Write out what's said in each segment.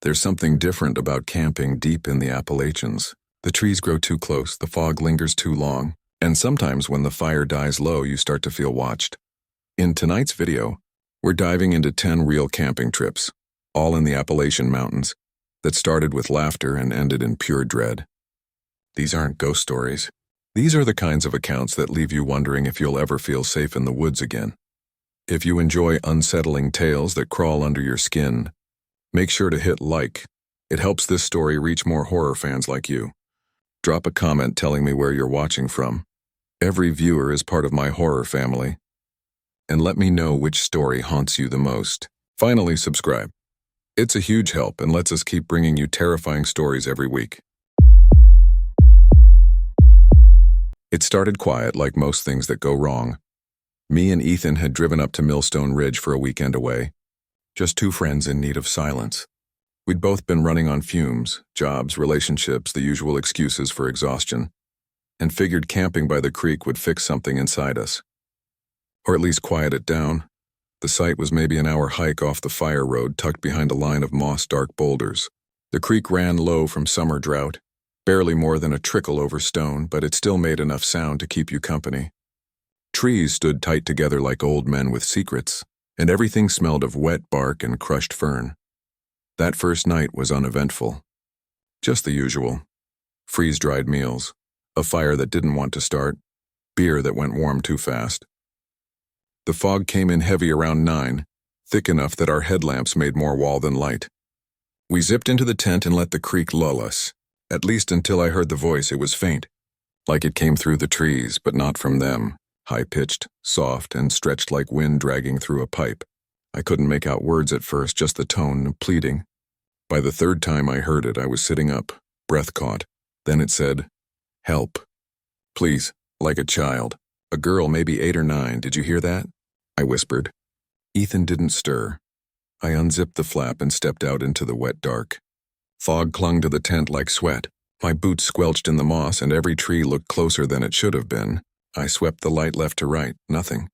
There's something different about camping deep in the Appalachians. The trees grow too close, the fog lingers too long, and sometimes when the fire dies low, you start to feel watched. In tonight's video, we're diving into 10 real camping trips, all in the Appalachian Mountains, that started with laughter and ended in pure dread. These aren't ghost stories. These are the kinds of accounts that leave you wondering if you'll ever feel safe in the woods again. If you enjoy unsettling tales that crawl under your skin, make sure to hit like. It helps this story reach more horror fans like you. Drop a comment telling me where you're watching from. Every viewer is part of my horror family. And let me know which story haunts you the most. Finally, subscribe. It's a huge help and lets us keep bringing you terrifying stories every week. It started quiet, like most things that go wrong. Me and Ethan had driven up to Millstone Ridge for a weekend away. Just two friends in need of silence. We'd both been running on fumes, jobs, relationships, the usual excuses for exhaustion, and figured camping by the creek would fix something inside us. Or at least quiet it down. The site was maybe an hour hike off the fire road tucked behind a line of moss-dark boulders. The creek ran low from summer drought, barely more than a trickle over stone, but it still made enough sound to keep you company. Trees stood tight together like old men with secrets, and everything smelled of wet bark and crushed fern. That first night was uneventful. Just the usual. Freeze-dried meals, a fire that didn't want to start, beer that went warm too fast. The fog came in heavy around 9, thick enough that our headlamps made more wall than light. We zipped into the tent and let the creek lull us, at least until I heard the voice. It was faint, like it came through the trees, but not from them. High-pitched, soft, and stretched like wind dragging through a pipe. I couldn't make out words at first, just the tone, pleading. By the third time I heard it, I was sitting up, breath caught. Then it said, "Help. Please," like a child. A girl, maybe 8 or 9, "Did you hear that?" I whispered. Ethan didn't stir. I unzipped the flap and stepped out into the wet dark. Fog clung to the tent like sweat. My boots squelched in the moss, and every tree looked closer than it should have been. I swept the light left to right. Nothing.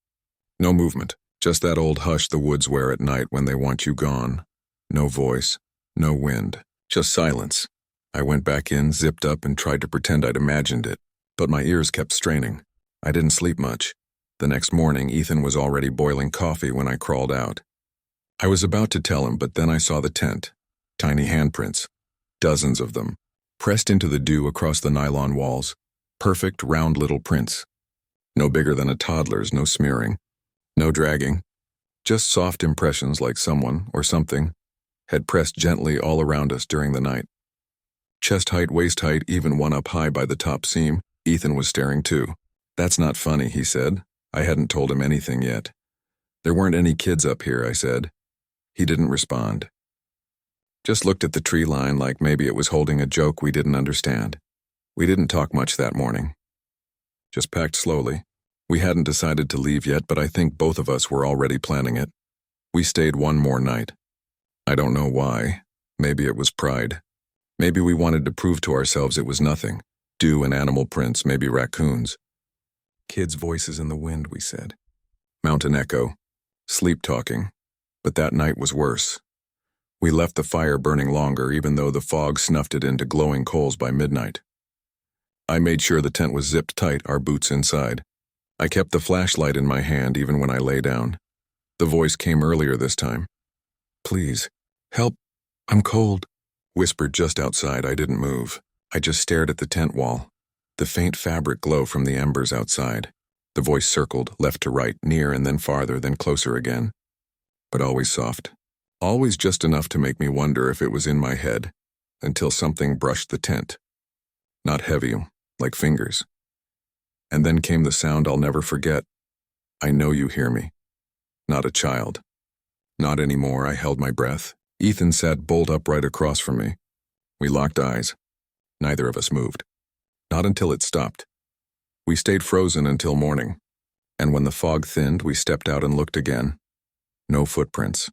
No movement. Just that old hush the woods wear at night when they want you gone. No voice. No wind. Just silence. I went back in, zipped up, and tried to pretend I'd imagined it. But my ears kept straining. I didn't sleep much. The next morning, Ethan was already boiling coffee when I crawled out. I was about to tell him, but then I saw the tent. Tiny handprints. Dozens of them. Pressed into the dew across the nylon walls. Perfect, round little prints. No bigger than a toddler's, no smearing. No dragging. Just soft impressions like someone, or something, had pressed gently all around us during the night. Chest height, waist height, even one up high by the top seam. Ethan was staring too. "That's not funny," he said. I hadn't told him anything yet. "There weren't any kids up here," I said. He didn't respond. Just looked at the tree line like maybe it was holding a joke we didn't understand. We didn't talk much that morning. Just packed slowly. We hadn't decided to leave yet, but I think both of us were already planning it. We stayed one more night. I don't know why. Maybe it was pride. Maybe we wanted to prove to ourselves it was nothing. Dew and animal prints, maybe raccoons. "Kids' voices in the wind," we said. Mountain echo. Sleep talking. But that night was worse. We left the fire burning longer, even though the fog snuffed it into glowing coals by midnight. I made sure the tent was zipped tight, our boots inside. I kept the flashlight in my hand even when I lay down. The voice came earlier this time. "Please, help, I'm cold," whispered just outside. I didn't move. I just stared at the tent wall. The faint fabric glow from the embers outside. The voice circled, left to right, near and then farther, then closer again. But always soft. Always just enough to make me wonder if it was in my head, until something brushed the tent. Not heavy, like fingers. And then came the sound I'll never forget. "I know you hear me." Not a child. Not anymore. I held my breath. Ethan sat bolt upright across from me. We locked eyes. Neither of us moved. Not until it stopped. We stayed frozen until morning. And when the fog thinned, we stepped out and looked again. No footprints.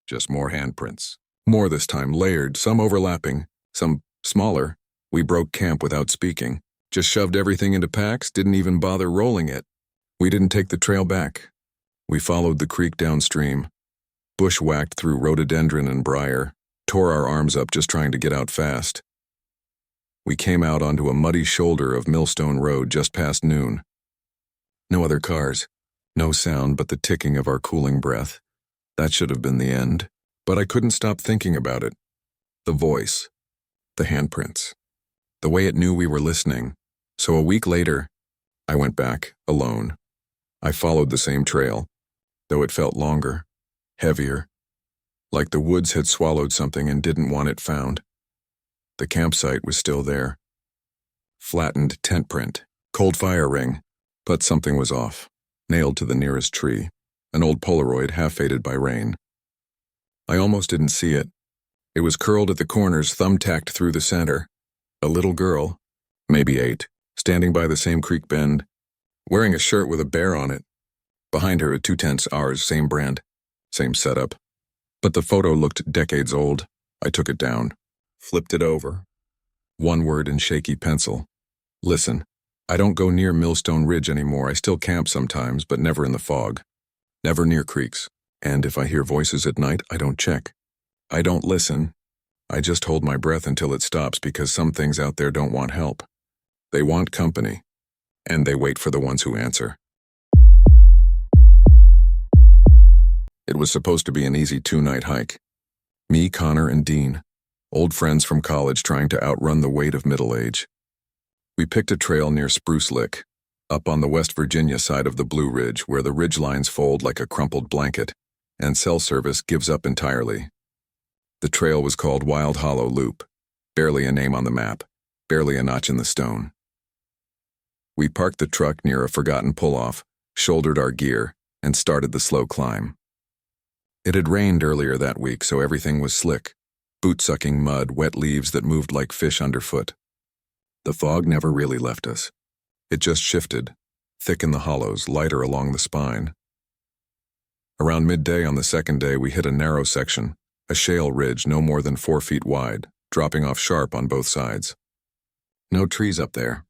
Just more handprints. More this time, layered, some overlapping, some smaller. We broke camp without speaking. Just shoved everything into packs, didn't even bother rolling it. We didn't take the trail back. We followed the creek downstream. Bushwhacked through rhododendron and briar, tore our arms up just trying to get out fast. We came out onto a muddy shoulder of Millstone Road just past noon. No other cars, no sound but the ticking of our cooling breath. That should have been the end, but I couldn't stop thinking about it. The voice, the handprints, the way it knew we were listening. So a week later, I went back, alone. I followed the same trail, though it felt longer, heavier, like the woods had swallowed something and didn't want it found. The campsite was still there. Flattened tent print, cold fire ring, but something was off, nailed to the nearest tree, an old Polaroid half-faded by rain. I almost didn't see it. It was curled at the corners, thumbtacked through the center. A little girl, maybe 8, standing by the same creek bend, wearing a shirt with a bear on it. Behind her, 2 tents, ours, same brand, same setup. But the photo looked decades old. I took it down, flipped it over. One word in shaky pencil. Listen, I don't go near Millstone Ridge anymore. I still camp sometimes, but never in the fog. Never near creeks. And if I hear voices at night, I don't check. I don't listen. I just hold my breath until it stops because some things out there don't want help. They want company. And they wait for the ones who answer. It was supposed to be an easy 2-night hike. Me, Connor, and Dean, old friends from college trying to outrun the weight of middle age. We picked a trail near Spruce Lick, up on the West Virginia side of the Blue Ridge where the ridge lines fold like a crumpled blanket, and cell service gives up entirely. The trail was called Wild Hollow Loop, barely a name on the map, barely a notch in the stone. We parked the truck near a forgotten pull-off, shouldered our gear, and started the slow climb. It had rained earlier that week, so everything was slick, boot-sucking mud, wet leaves that moved like fish underfoot. The fog never really left us. It just shifted, thick in the hollows, lighter along the spine. Around midday on the second day, we hit a narrow section, a shale ridge no more than 4 feet wide, dropping off sharp on both sides. No trees up there.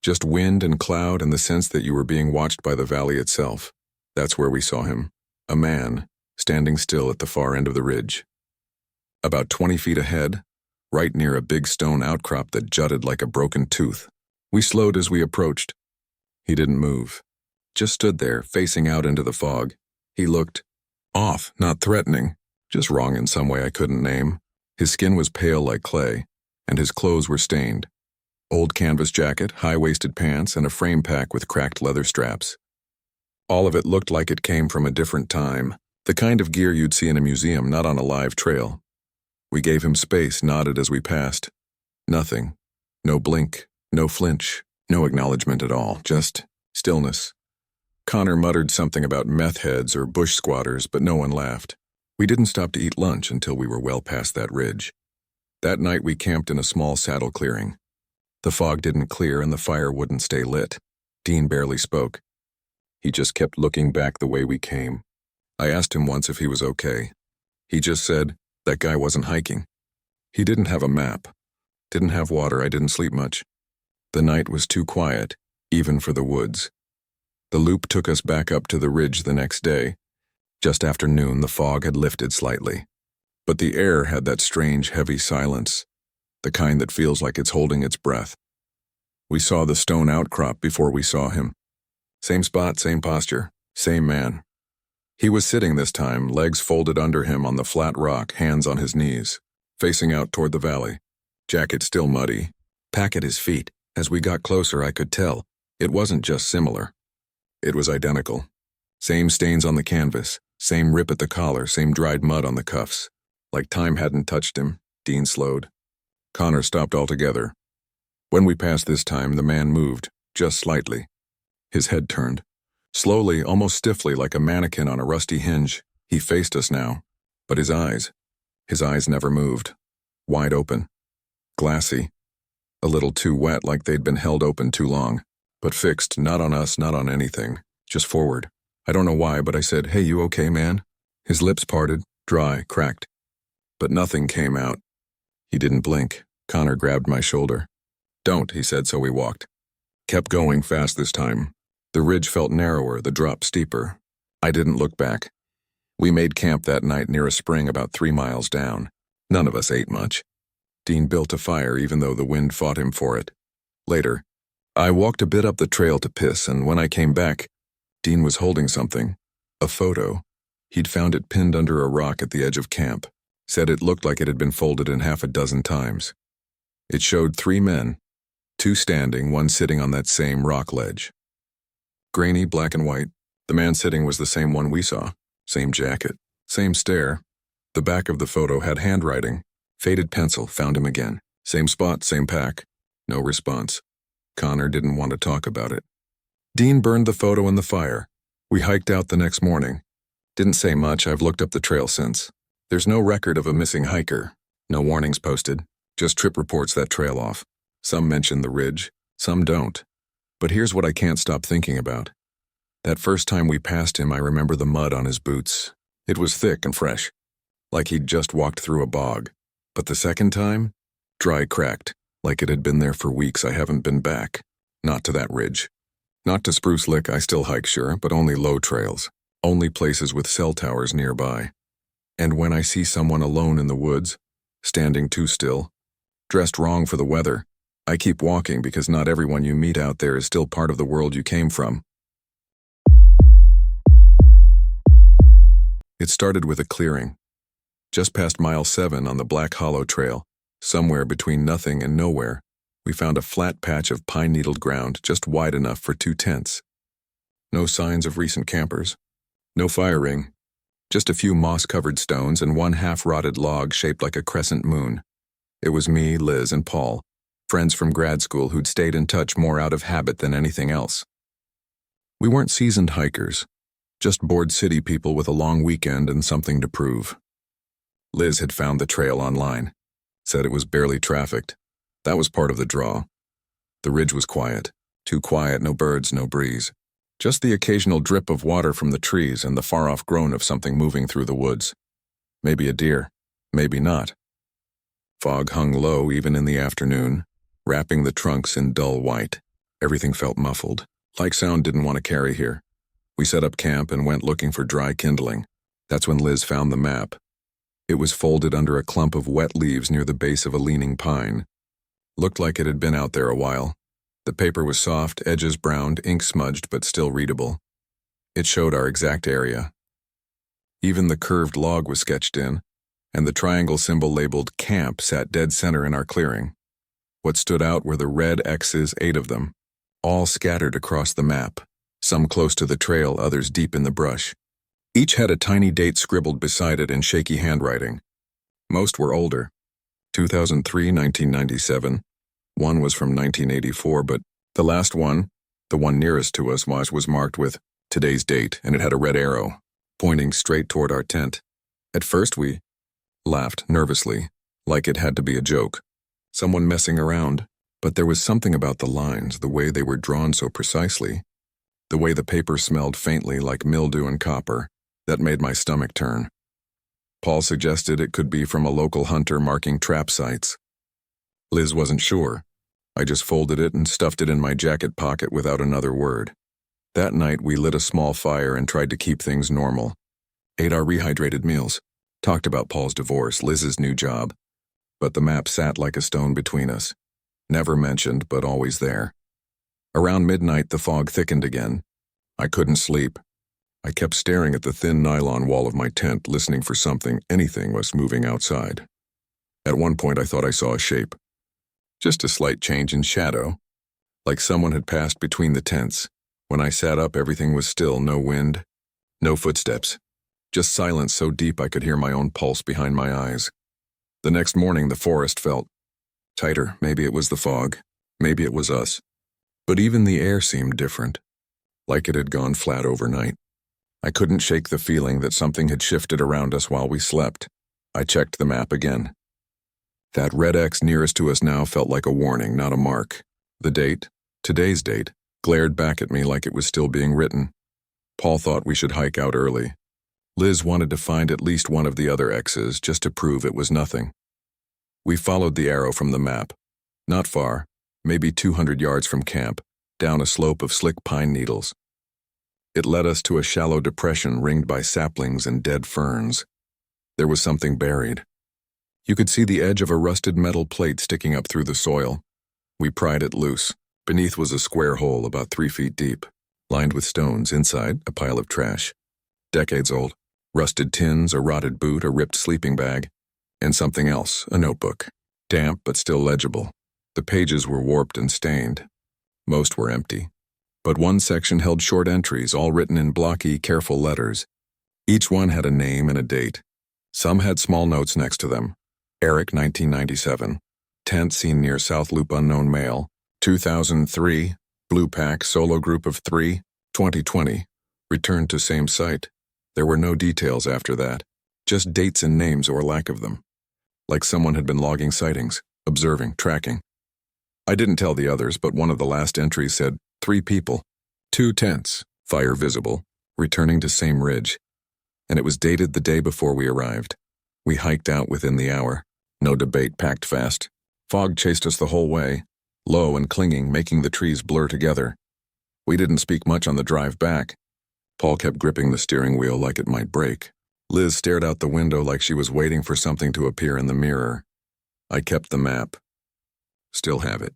Just wind and cloud and the sense that you were being watched by the valley itself. That's where we saw him, a man, standing still at the far end of the ridge. About 20 feet ahead, right near a big stone outcrop that jutted like a broken tooth. We slowed as we approached. He didn't move, just stood there, facing out into the fog. He looked off, not threatening, just wrong in some way I couldn't name. His skin was pale like clay, and his clothes were stained. Old canvas jacket, high-waisted pants, and a frame pack with cracked leather straps. All of it looked like it came from a different time, the kind of gear you'd see in a museum, not on a live trail. We gave him space, nodded as we passed. Nothing. No blink, no flinch, no acknowledgement at all, just stillness. Connor muttered something about meth heads or bush squatters, but no one laughed. We didn't stop to eat lunch until we were well past that ridge. That night we camped in a small saddle clearing. The fog didn't clear and the fire wouldn't stay lit. Dean barely spoke. He just kept looking back the way we came. I asked him once if he was okay. He just said, that guy wasn't hiking. He didn't have a map. Didn't have water, I didn't sleep much. The night was too quiet, even for the woods. The loop took us back up to the ridge the next day. Just after noon, the fog had lifted slightly. But the air had that strange, heavy silence, the kind that feels like it's holding its breath. We saw the stone outcrop before we saw him. Same spot, same posture, same man. He was sitting this time, legs folded under him on the flat rock, hands on his knees, facing out toward the valley. Jacket still muddy. Pack at his feet. As we got closer, I could tell. It wasn't just similar. It was identical. Same stains on the canvas, same rip at the collar, same dried mud on the cuffs. Like time hadn't touched him. Dean slowed. Connor stopped altogether. When we passed this time, the man moved, just slightly. His head turned. Slowly, almost stiffly, like a mannequin on a rusty hinge, he faced us now. But his eyes never moved. Wide open. Glassy. A little too wet, like they'd been held open too long. But fixed, not on us, not on anything. Just forward. I don't know why, but I said, "Hey, you okay, man?" His lips parted, dry, cracked. But nothing came out. He didn't blink. Connor grabbed my shoulder. "Don't," he said, so we walked. Kept going fast this time. The ridge felt narrower, the drop steeper. I didn't look back. We made camp that night near a spring about 3 miles down. None of us ate much. Dean built a fire even though the wind fought him for it. Later, I walked a bit up the trail to piss, and when I came back, Dean was holding something, a photo. He'd found it pinned under a rock at the edge of camp, said it looked like it had been folded in half a dozen times. It showed 3 men, 2 standing, 1 sitting on that same rock ledge. Grainy, black and white, the man sitting was the same one we saw, same jacket, same stare. The back of the photo had handwriting, faded pencil, found him again, same spot, same pack, no response. Connor didn't want to talk about it. Dean burned the photo in the fire. We hiked out the next morning. Didn't say much. I've looked up the trail since. There's no record of a missing hiker. No warnings posted. Just trip reports that trail off. Some mention the ridge, some don't. But here's what I can't stop thinking about. That first time we passed him, I remember the mud on his boots. It was thick and fresh, like he'd just walked through a bog. But the second time? Dry, cracked, like it had been there for weeks. I haven't been back. Not to that ridge. Not to Spruce Lick. I still hike, sure, but only low trails. Only places with cell towers nearby. And when I see someone alone in the woods, standing too still, dressed wrong for the weather, I keep walking because not everyone you meet out there is still part of the world you came from. It started with a clearing. Just past mile 7 on the Black Hollow Trail, somewhere between nothing and nowhere, we found a flat patch of pine-needled ground just wide enough for 2 tents. No signs of recent campers. No fire ring. Just a few moss-covered stones and 1 half-rotted log shaped like a crescent moon. It was me, Liz, and Paul, friends from grad school who'd stayed in touch more out of habit than anything else. We weren't seasoned hikers, just bored city people with a long weekend and something to prove. Liz had found the trail online, said it was barely trafficked. That was part of the draw. The ridge was quiet, too quiet, no birds, no breeze. Just the occasional drip of water from the trees and the far-off groan of something moving through the woods. Maybe a deer, maybe not. Fog hung low even in the afternoon, wrapping the trunks in dull white. Everything felt muffled, like sound didn't want to carry here. We set up camp and went looking for dry kindling. That's when Liz found the map. It was folded under a clump of wet leaves near the base of a leaning pine. Looked like it had been out there a while. The paper was soft, edges browned, ink smudged, but still readable. It showed our exact area. Even the curved log was sketched in, and the triangle symbol labeled camp sat dead center in our clearing. What stood out were the red X's, 8 of them, all scattered across the map, some close to the trail, others deep in the brush. Each had a tiny date scribbled beside it in shaky handwriting. Most were older. 2003, 1997. One was from 1984, but the last one, the one nearest to us, was marked with today's date, and it had a red arrow, pointing straight toward our tent. At first we laughed nervously, like it had to be a joke, someone messing around, but there was something about the lines, the way they were drawn so precisely, the way the paper smelled faintly like mildew and copper, that made my stomach turn. Paul suggested it could be from a local hunter marking trap sites. Liz wasn't sure. I just folded it and stuffed it in my jacket pocket without another word. That night we lit a small fire and tried to keep things normal. Ate our rehydrated meals. Talked about Paul's divorce, Liz's new job. But the map sat like a stone between us. Never mentioned, but always there. Around midnight the fog thickened again. I couldn't sleep. I kept staring at the thin nylon wall of my tent, listening for something, anything was moving outside. At one point I thought I saw a shape. Just a slight change in shadow, like someone had passed between the tents. When I sat up, everything was still, no wind, no footsteps. Just silence so deep I could hear my own pulse behind my eyes. The next morning the forest felt tighter. Maybe it was the fog, maybe it was us. But even the air seemed different, like it had gone flat overnight. I couldn't shake the feeling that something had shifted around us while we slept. I checked the map again. That red X nearest to us now felt like a warning, not a mark. The date, today's date, glared back at me like it was still being written. Paul thought we should hike out early. Liz wanted to find at least one of the other X's just to prove it was nothing. We followed the arrow from the map. Not far, maybe 200 yards from camp, down a slope of slick pine needles. It led us to a shallow depression ringed by saplings and dead ferns. There was something buried. You could see the edge of a rusted metal plate sticking up through the soil. We pried it loose. Beneath was a square hole about 3 feet deep, lined with stones. Inside, a pile of trash. Decades old. Rusted tins, a rotted boot, a ripped sleeping bag, and something else, a notebook. Damp but still legible. The pages were warped and stained. Most were empty. But one section held short entries, all written in blocky, careful letters. Each one had a name and a date. Some had small notes next to them. Eric, 1997. Tent seen near South Loop, unknown male. 2003. Blue Pack, solo group of 3. 2020. Returned to same site. There were no details after that. Just dates and names or lack of them. Like someone had been logging sightings, observing, tracking. I didn't tell the others, but one of the last entries said, 3 people, 2 tents, fire visible, returning to same ridge. And it was dated the day before we arrived. We hiked out within the hour. No debate, packed fast. Fog chased us the whole way, low and clinging, making the trees blur together. We didn't speak much on the drive back. Paul kept gripping the steering wheel like it might break. Liz stared out the window like she was waiting for something to appear in the mirror. I kept the map. Still have it.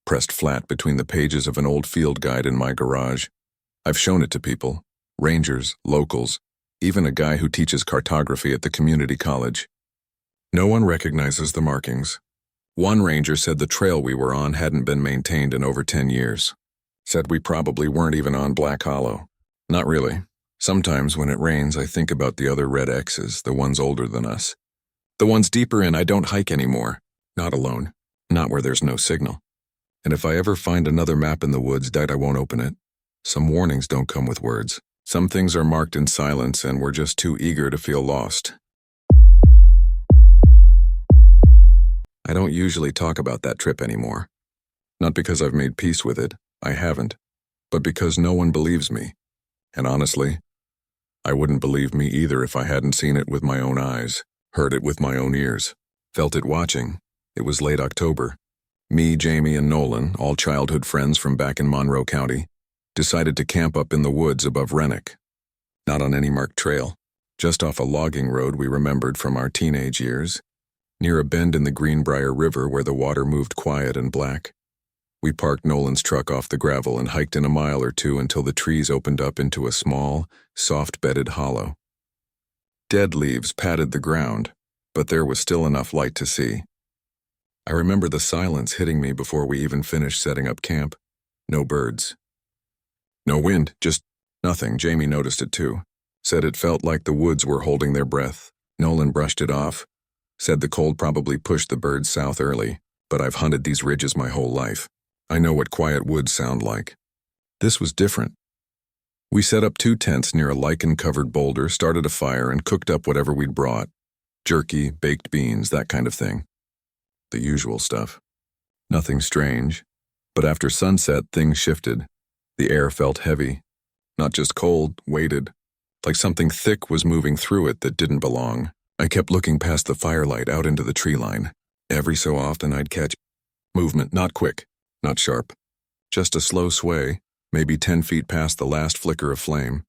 Pressed flat between the pages of an old field guide in my garage. I've shown it to people. Rangers, locals, even a guy who teaches cartography at the community college. No one recognizes the markings. One ranger said the trail we were on hadn't been maintained in over 10 years. Said we probably weren't even on Black Hollow. Not really. Sometimes when it rains, I think about the other red X's, the ones older than us. The ones deeper in, I don't hike anymore. Not alone. Not where there's no signal. And if I ever find another map in the woods, I won't open it. Some warnings don't come with words. Some things are marked in silence, and we're just too eager to feel lost. I don't usually talk about that trip anymore. Not because I've made peace with it, I haven't, but because no one believes me. And honestly, I wouldn't believe me either if I hadn't seen it with my own eyes, heard it with my own ears, felt it watching. It was late October. Me, Jamie, and Nolan, all childhood friends from back in Monroe County, decided to camp up in the woods above Rennick. Not on any marked trail, just off a logging road we remembered from our teenage years, near a bend in the Greenbrier River where the water moved quiet and black. We parked Nolan's truck off the gravel and hiked in a mile or two until the trees opened up into a small, soft-bedded hollow. Dead leaves padded the ground, but there was still enough light to see. I remember the silence hitting me before we even finished setting up camp. No birds. No wind, just nothing. Jamie noticed it too. Said it felt like the woods were holding their breath. Nolan brushed it off. Said the cold probably pushed the birds south early, but I've hunted these ridges my whole life. I know what quiet woods sound like. This was different. We set up 2 tents near a lichen-covered boulder, started a fire, and cooked up whatever we'd brought. Jerky, baked beans, that kind of thing. The usual stuff. Nothing strange. But after sunset, things shifted. The air felt heavy. Not just cold, weighted. Like something thick was moving through it that didn't belong. I kept looking past the firelight out into the tree line. Every so often I'd catch movement, not quick. Not sharp. Just a slow sway, maybe 10 feet past the last flicker of flame.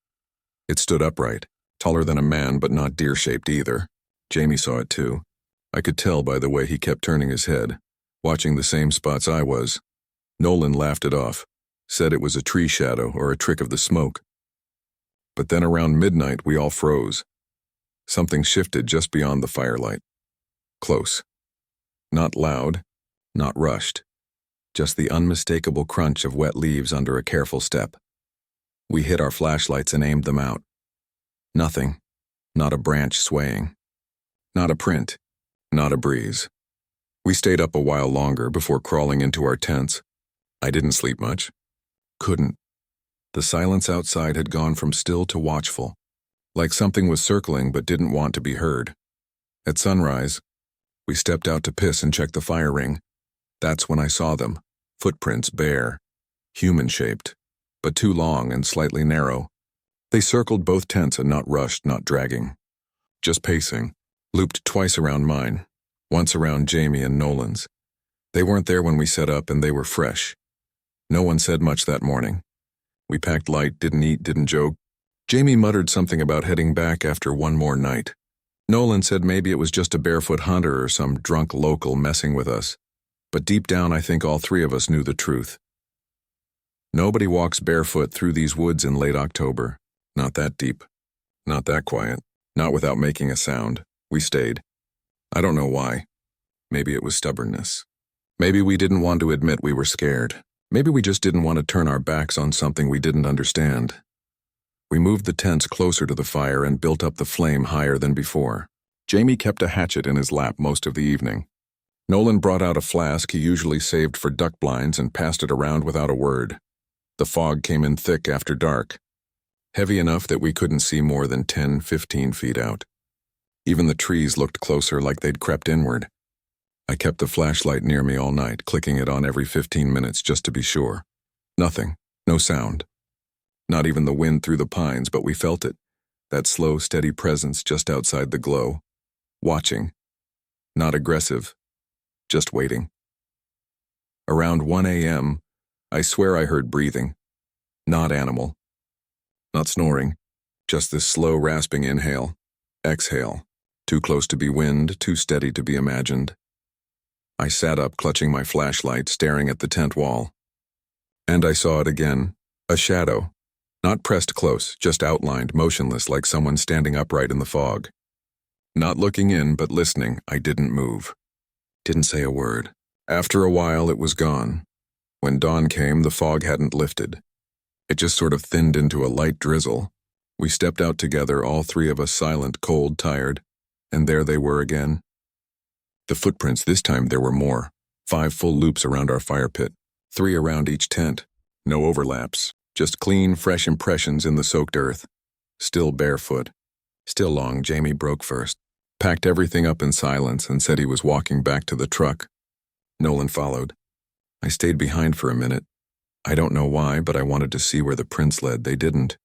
It stood upright, taller than a man but not deer-shaped either. Jamie saw it too. I could tell by the way he kept turning his head, watching the same spots I was. Nolan laughed it off, said it was a tree shadow or a trick of the smoke. But then around midnight we all froze. Something shifted just beyond the firelight. Close. Not loud, not rushed. Just the unmistakable crunch of wet leaves under a careful step. We hid our flashlights and aimed them out. Nothing. Not a branch swaying. Not a print. Not a breeze. We stayed up a while longer before crawling into our tents. I didn't sleep much. Couldn't. The silence outside had gone from still to watchful, like something was circling but didn't want to be heard. At sunrise, we stepped out to piss and check the fire ring. That's when I saw them. Footprints bare, human-shaped, but too long and slightly narrow. They circled both tents and not rushed, not dragging. Just pacing, looped twice around mine, once around Jamie and Nolan's. They weren't there when we set up and they were fresh. No one said much that morning. We packed light, didn't eat, didn't joke. Jamie muttered something about heading back after one more night. Nolan said maybe it was just a barefoot hunter or some drunk local messing with us, but deep down I think all three of us knew the truth. Nobody walks barefoot through these woods in late October. Not that deep. Not that quiet. Not without making a sound. We stayed. I don't know why. Maybe it was stubbornness. Maybe we didn't want to admit we were scared. Maybe we just didn't want to turn our backs on something we didn't understand. We moved the tents closer to the fire and built up the flame higher than before. Jamie kept a hatchet in his lap most of the evening. Nolan brought out a flask he usually saved for duck blinds and passed it around without a word. The fog came in thick after dark, heavy enough that we couldn't see more than 10, 15 feet out. Even the trees looked closer, like they'd crept inward. I kept the flashlight near me all night, clicking it on every 15 minutes just to be sure. Nothing. No sound. Not even the wind through the pines, but we felt it. That slow, steady presence just outside the glow. Watching. Not aggressive. Just waiting. Around 1 a.m., I swear I heard breathing. Not animal. Not snoring. Just this slow, rasping inhale. Exhale. Too close to be wind, too steady to be imagined. I sat up, clutching my flashlight, staring at the tent wall. And I saw it again. A shadow. Not pressed close, just outlined, motionless, like someone standing upright in the fog. Not looking in, but listening, I didn't move. Didn't say a word. After a while, it was gone. When dawn came, the fog hadn't lifted. It just sort of thinned into a light drizzle. We stepped out together, all three of us silent, cold, tired, and there they were again. The footprints, this time there were more. 5 full loops around our fire pit, 3 around each tent. No overlaps, just clean, fresh impressions in the soaked earth. Still barefoot. Still long. Jamie broke first, packed everything up in silence and said he was walking back to the truck. Nolan followed. I stayed behind for a minute. I don't know why, but I wanted to see where the prints led. They didn't.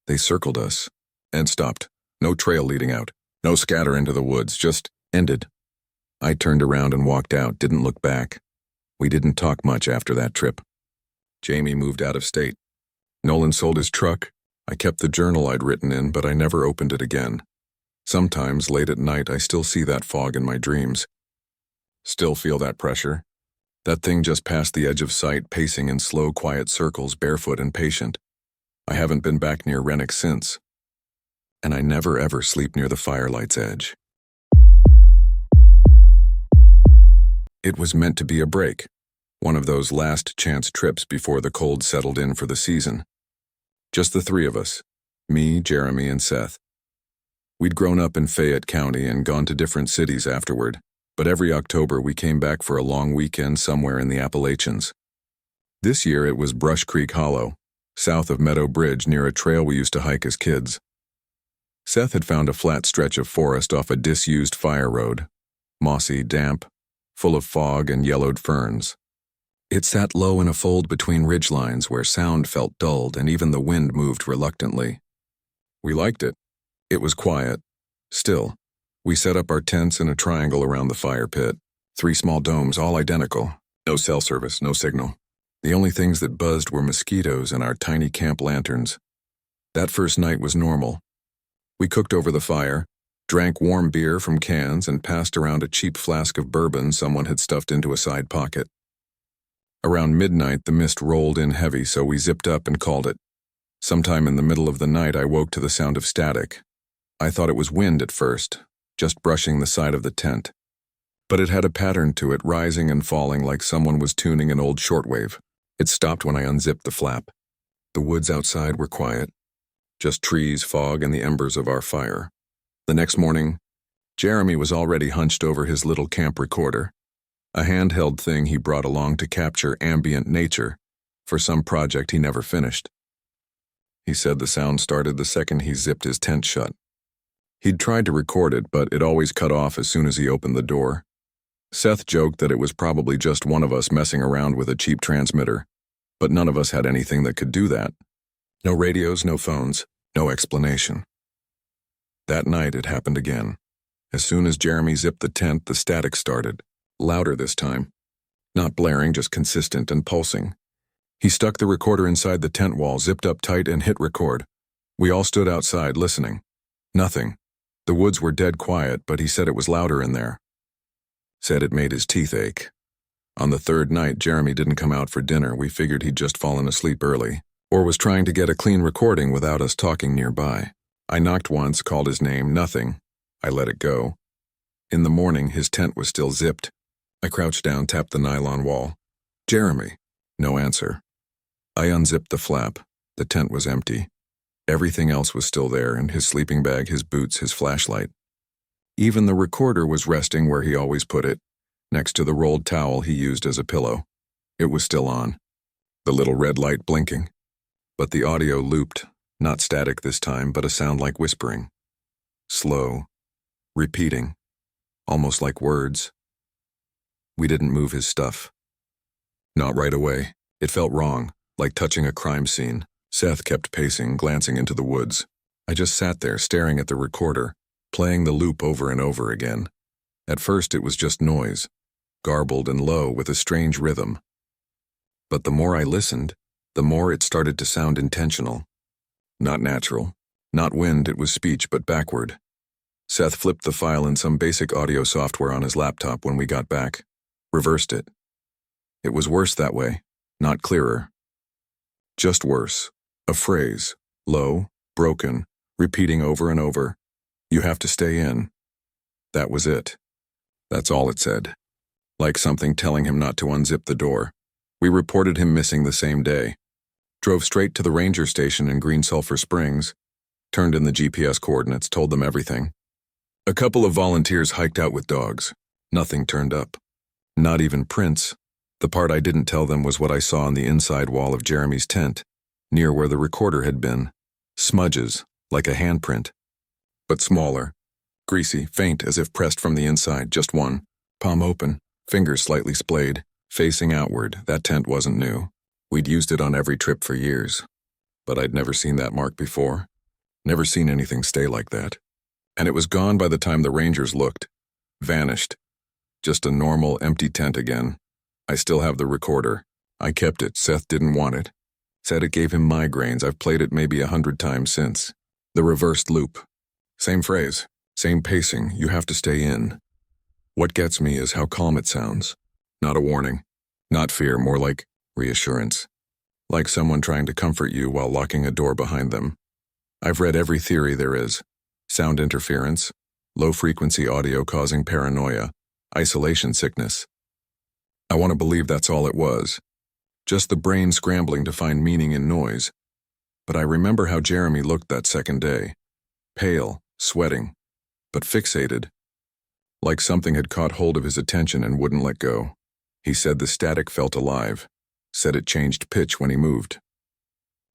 They circled us and stopped. No trail leading out. No scatter into the woods, just ended. I turned around and walked out, didn't look back. We didn't talk much after that trip. Jamie moved out of state. Nolan sold his truck. I kept the journal I'd written in, but I never opened it again. Sometimes, late at night, I still see that fog in my dreams. Still feel that pressure. That thing just past the edge of sight, pacing in slow, quiet circles, barefoot and patient. I haven't been back near Rennick since. And I never ever sleep near the firelight's edge. It was meant to be a break. One of those last chance trips before the cold settled in for the season. Just the 3 of us. Me, Jeremy, and Seth. We'd grown up in Fayette County and gone to different cities afterward, but every October we came back for a long weekend somewhere in the Appalachians. This year it was Brush Creek Hollow, south of Meadow Bridge near a trail we used to hike as kids. Seth had found a flat stretch of forest off a disused fire road, mossy, damp, full of fog and yellowed ferns. It sat low in a fold between ridgelines where sound felt dulled and even the wind moved reluctantly. We liked it. It was quiet. Still, we set up our tents in a triangle around the fire pit. 3 small domes, all identical. No cell service, no signal. The only things that buzzed were mosquitoes and our tiny camp lanterns. That first night was normal. We cooked over the fire, drank warm beer from cans, and passed around a cheap flask of bourbon someone had stuffed into a side pocket. Around midnight, the mist rolled in heavy, so we zipped up and called it. Sometime in the middle of the night, I woke to the sound of static. I thought it was wind at first, just brushing the side of the tent. But it had a pattern to it, rising and falling like someone was tuning an old shortwave. It stopped when I unzipped the flap. The woods outside were quiet. Just trees, fog, and the embers of our fire. The next morning, Jeremy was already hunched over his little camp recorder, a handheld thing he brought along to capture ambient nature for some project he never finished. He said the sound started the second he zipped his tent shut. He'd tried to record it, but it always cut off as soon as he opened the door. Seth joked that it was probably just one of us messing around with a cheap transmitter, but none of us had anything that could do that. No radios, no phones, no explanation. That night it happened again. As soon as Jeremy zipped the tent, the static started. Louder this time. Not blaring, just consistent and pulsing. He stuck the recorder inside the tent wall, zipped up tight, and hit record. We all stood outside, listening. Nothing. The woods were dead quiet, but he said it was louder in there. Said it made his teeth ache. On the third night, Jeremy didn't come out for dinner. We figured he'd just fallen asleep early, or was trying to get a clean recording without us talking nearby. I knocked once, called his name, nothing. I let it go. In the morning, his tent was still zipped. I crouched down, tapped the nylon wall. Jeremy. No answer. I unzipped the flap. The tent was empty. Everything else was still there, and his sleeping bag, his boots, his flashlight. Even the recorder was resting where he always put it, next to the rolled towel he used as a pillow. It was still on, the little red light blinking. But the audio looped, not static this time, but a sound like whispering. Slow, repeating, almost like words. We didn't move his stuff. Not right away. It felt wrong, like touching a crime scene. Seth kept pacing, glancing into the woods. I just sat there, staring at the recorder, playing the loop over and over again. At first it was just noise, garbled and low with a strange rhythm. But the more I listened, the more it started to sound intentional. Not natural. Not wind, it was speech, but backward. Seth flipped the file in some basic audio software on his laptop when we got back. Reversed it. It was worse that way, not clearer. Just worse. A phrase, low, broken, repeating over and over. You have to stay in. That was it. That's all it said. Like something telling him not to unzip the door. We reported him missing the same day. Drove straight to the ranger station in Green Sulphur Springs. Turned in the GPS coordinates, told them everything. A couple of volunteers hiked out with dogs. Nothing turned up. Not even prints. The part I didn't tell them was what I saw on the inside wall of Jeremy's tent, near where the recorder had been. Smudges, like a handprint. But smaller. Greasy, faint, as if pressed from the inside, just one. Palm open, fingers slightly splayed, facing outward. That tent wasn't new. We'd used it on every trip for years. But I'd never seen that mark before. Never seen anything stay like that. And it was gone by the time the rangers looked. Vanished. Just a normal, empty tent again. I still have the recorder. I kept it. Seth didn't want it. Said it gave him migraines. I've played it maybe 100 times since. The reversed loop. Same phrase. Same pacing. You have to stay in. What gets me is how calm it sounds. Not a warning. Not fear, more like reassurance. Like someone trying to comfort you while locking a door behind them. I've read every theory there is. Sound interference, low-frequency audio causing paranoia, isolation sickness. I want to believe that's all it was. Just the brain scrambling to find meaning in noise. But I remember how Jeremy looked that second day. Pale, sweating, but fixated. Like something had caught hold of his attention and wouldn't let go. He said the static felt alive. Said it changed pitch when he moved.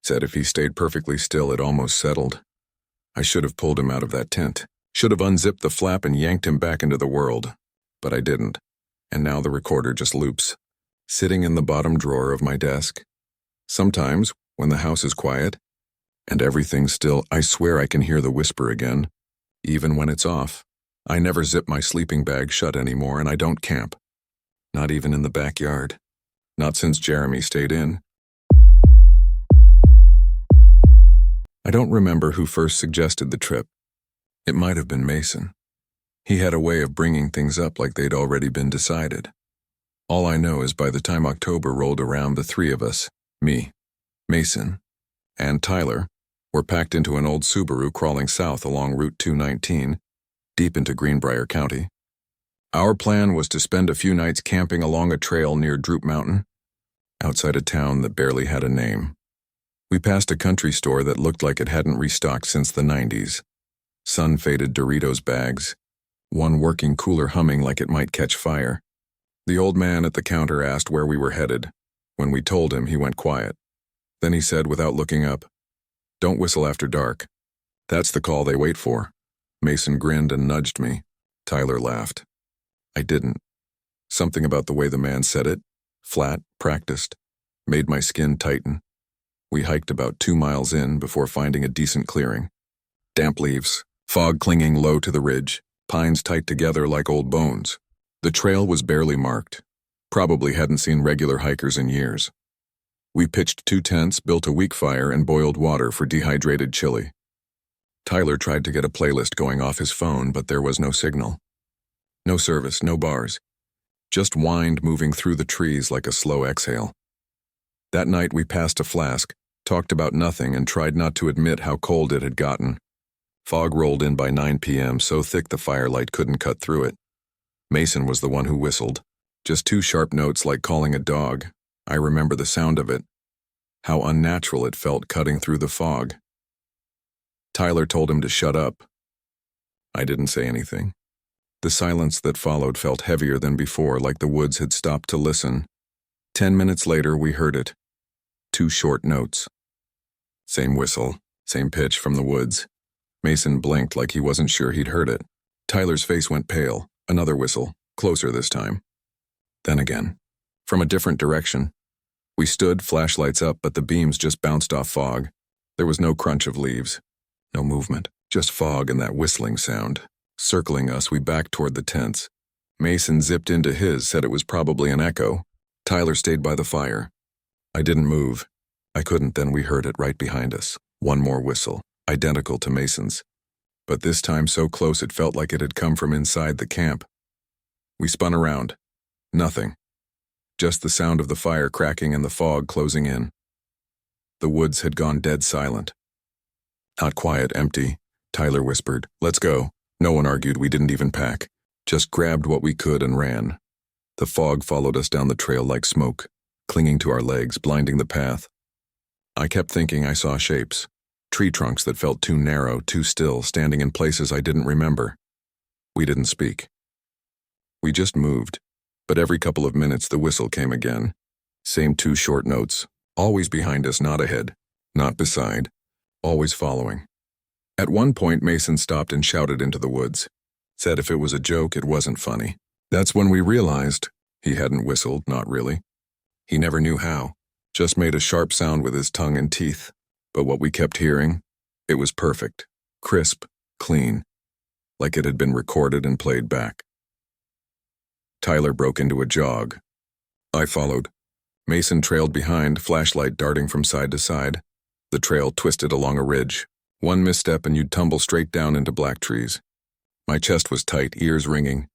Said if he stayed perfectly still, it almost settled. I should have pulled him out of that tent. Should have unzipped the flap and yanked him back into the world. But I didn't. And now the recorder just loops. Sitting in the bottom drawer of my desk. Sometimes, when the house is quiet, and everything's still, I swear I can hear the whisper again. Even when it's off. I never zip my sleeping bag shut anymore, and I don't camp. Not even in the backyard. Not since Jeremy stayed in. I don't remember who first suggested the trip. It might have been Mason. He had a way of bringing things up like they'd already been decided. All I know is by the time October rolled around, the three of us, me, Mason, and Tyler, were packed into an old Subaru crawling south along Route 219, deep into Greenbrier County. Our plan was to spend a few nights camping along a trail near Droop Mountain, outside a town that barely had a name. We passed a country store that looked like it hadn't restocked since the 90s. Sun-faded Doritos bags, one working cooler humming like it might catch fire. The old man at the counter asked where we were headed. When we told him, he went quiet. Then he said without looking up, "Don't whistle after dark. That's the call they wait for." Mason grinned and nudged me. Tyler laughed. I didn't. Something about the way the man said it, flat, practiced, made my skin tighten. We hiked about 2 miles in before finding a decent clearing. Damp leaves, fog clinging low to the ridge, pines tight together like old bones. The trail was barely marked. Probably hadn't seen regular hikers in years. We pitched 2 tents, built a weak fire, and boiled water for dehydrated chili. Tyler tried to get a playlist going off his phone, but there was no signal. No service, no bars. Just wind moving through the trees like a slow exhale. That night we passed a flask, talked about nothing, and tried not to admit how cold it had gotten. Fog rolled in by 9 p.m., so thick the firelight couldn't cut through it. Mason was the one who whistled. Just 2 sharp notes like calling a dog. I remember the sound of it. How unnatural it felt cutting through the fog. Tyler told him to shut up. I didn't say anything. The silence that followed felt heavier than before, like the woods had stopped to listen. 10 minutes later, we heard it. 2 short notes. Same whistle, same pitch from the woods. Mason blinked like he wasn't sure he'd heard it. Tyler's face went pale. Another whistle, closer this time. Then again, from a different direction. We stood, flashlights up, but the beams just bounced off fog. There was no crunch of leaves. No movement, just fog and that whistling sound. Circling us, we backed toward the tents. Mason zipped into his, said it was probably an echo. Tyler stayed by the fire. I didn't move. I couldn't, then we heard it right behind us. One more whistle, identical to Mason's. But this time so close it felt like it had come from inside the camp. We spun around. Nothing. Just the sound of the fire cracking and the fog closing in. The woods had gone dead silent. Not quiet, empty. Tyler whispered, "Let's go." No one argued, we didn't even pack. Just grabbed what we could and ran. The fog followed us down the trail like smoke, clinging to our legs, blinding the path. I kept thinking I saw shapes. Tree trunks that felt too narrow, too still, standing in places I didn't remember. We didn't speak. We just moved. But every couple of minutes the whistle came again. Same 2 short notes. Always behind us, not ahead. Not beside. Always following. At one point Mason stopped and shouted into the woods. Said if it was a joke, it wasn't funny. That's when we realized he hadn't whistled, not really. He never knew how. Just made a sharp sound with his tongue and teeth. But what we kept hearing, it was perfect. Crisp, clean. Like it had been recorded and played back. Tyler broke into a jog. I followed. Mason trailed behind, flashlight darting from side to side. The trail twisted along a ridge. One misstep and you'd tumble straight down into black trees. My chest was tight, ears ringing.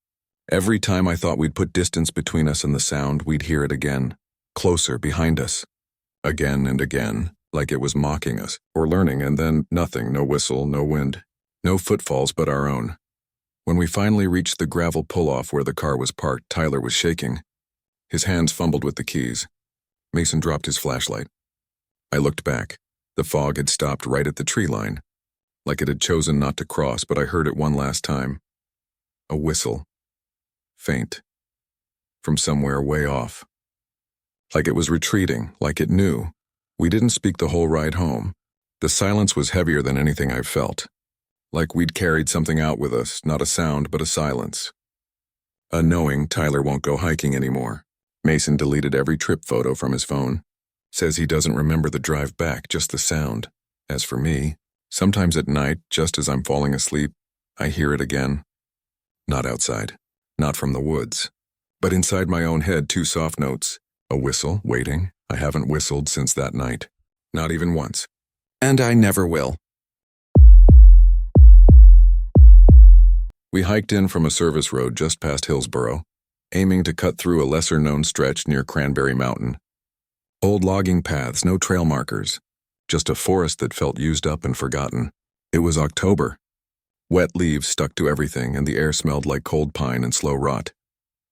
Every time I thought we'd put distance between us and the sound, we'd hear it again. Closer, behind us. Again and again, like it was mocking us, or learning, and then nothing, no whistle, no wind. No footfalls but our own. When we finally reached the gravel pull-off where the car was parked, Tyler was shaking. His hands fumbled with the keys. Mason dropped his flashlight. I looked back. The fog had stopped right at the tree line. Like it had chosen not to cross, but I heard it one last time. A whistle. Faint. From somewhere way off. Like it was retreating, like it knew. We didn't speak the whole ride home. The silence was heavier than anything I've felt. Like we'd carried something out with us, not a sound, but a silence. A knowing Tyler won't go hiking anymore. Mason deleted every trip photo from his phone. Says he doesn't remember the drive back, just the sound. As for me, sometimes at night, just as I'm falling asleep, I hear it again. Not outside, not from the woods, but inside my own head, 2 soft notes. A whistle, waiting. I haven't whistled since that night. Not even once. And I never will. We hiked in from a service road just past Hillsboro, aiming to cut through a lesser-known stretch near Cranberry Mountain. Old logging paths, no trail markers. Just a forest that felt used up and forgotten. It was October. Wet leaves stuck to everything, and the air smelled like cold pine and slow rot.